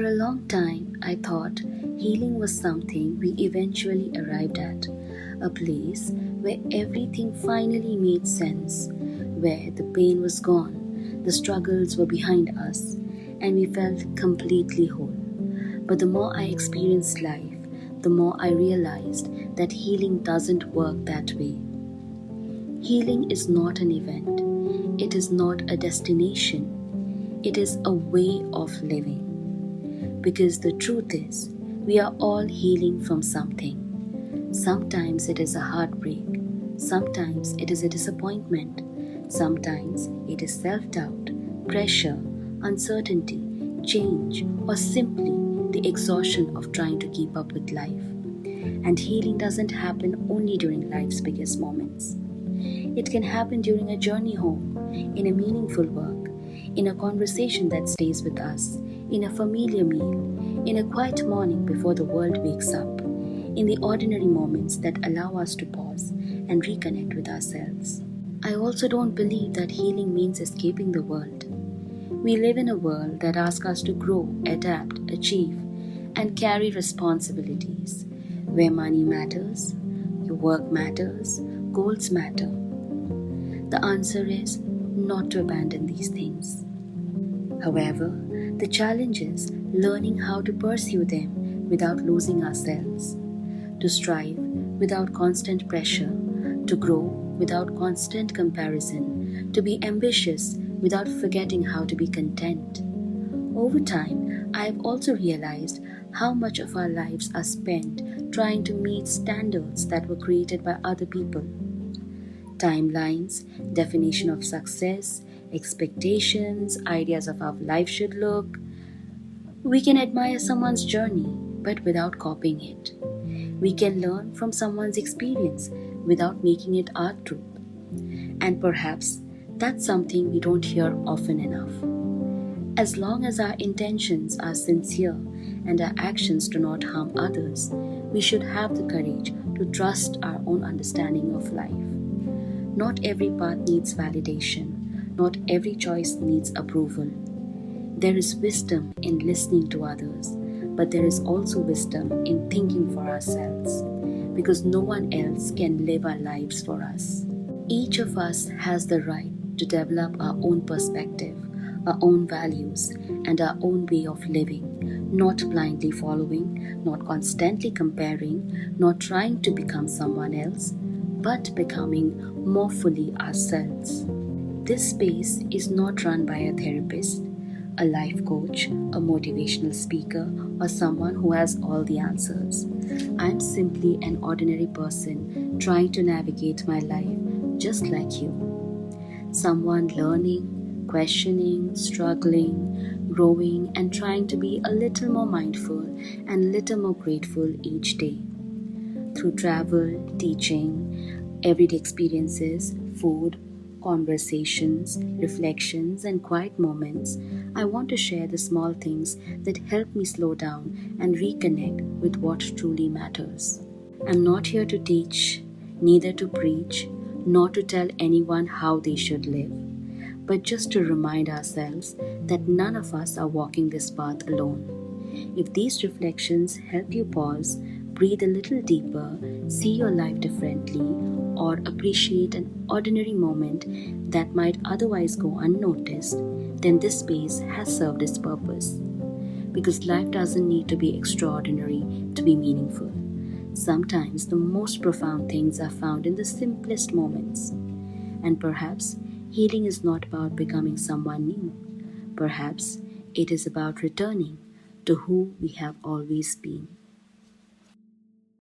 For a long time, I thought healing was something we eventually arrived at, a place where everything finally made sense, where the pain was gone, the struggles were behind us, and we felt completely whole. But the more I experienced life, the more I realized that healing doesn't work that way. Healing is not an event, it is not a destination, it is a way of living. Because the truth is, we are all healing from something. Sometimes it is a heartbreak, sometimes it is a disappointment, sometimes it is self doubt, pressure, uncertainty, change, or simply the exhaustion of trying to keep up with life. And healing doesn't happen only during life's biggest moments. It can happen during a journey home, in a meaningful work, in a conversation that stays with us, in a familiar meal, in a quiet morning before the world wakes up, in the ordinary moments that allow us to pause and reconnect with ourselves. I also don't believe that healing means escaping the world. We live in a world that asks us to grow, adapt, achieve, and carry responsibilities. Where money matters, your work matters, goals matter. The answer is not to abandon these things. However, the challenge is learning how to pursue them without losing ourselves, to strive without constant pressure, to grow without constant comparison, to be ambitious without forgetting how to be content. Over time, I have also realized how much of our lives are spent trying to meet standards that were created by other people. Timelines, definition of success, expectations, ideas of how life should look. We can admire someone's journey, but without copying it. We can learn from someone's experience without making it our truth. And perhaps that's something we don't hear often enough. As long as our intentions are sincere and our actions do not harm others, we should have the courage to trust our own understanding of life. Not every path needs validation. Not every choice needs approval. There is wisdom in listening to others, but there is also wisdom in thinking for ourselves, because no one else can live our lives for us. Each of us has the right to develop our own perspective, our own values, and our own way of living, not blindly following, not constantly comparing, not trying to become someone else, but becoming more fully ourselves. This space is not run by a therapist, a life coach, a motivational speaker, or someone who has all the answers. I'm simply an ordinary person trying to navigate my life just like you. Someone learning, questioning, struggling, growing, and trying to be a little more mindful and a little more grateful each day. Through travel, teaching, everyday experiences, food, conversations, reflections, and quiet moments, I want to share the small things that help me slow down and reconnect with what truly matters. I'm not here to teach, neither to preach, nor to tell anyone how they should live, but just to remind ourselves that none of us are walking this path alone. If these reflections help you pause, breathe a little deeper, see your life differently, or appreciate an ordinary moment that might otherwise go unnoticed, then this space has served its purpose. Because life doesn't need to be extraordinary to be meaningful. Sometimes the most profound things are found in the simplest moments. And perhaps healing is not about becoming someone new. Perhaps it is about returning to who we have always been.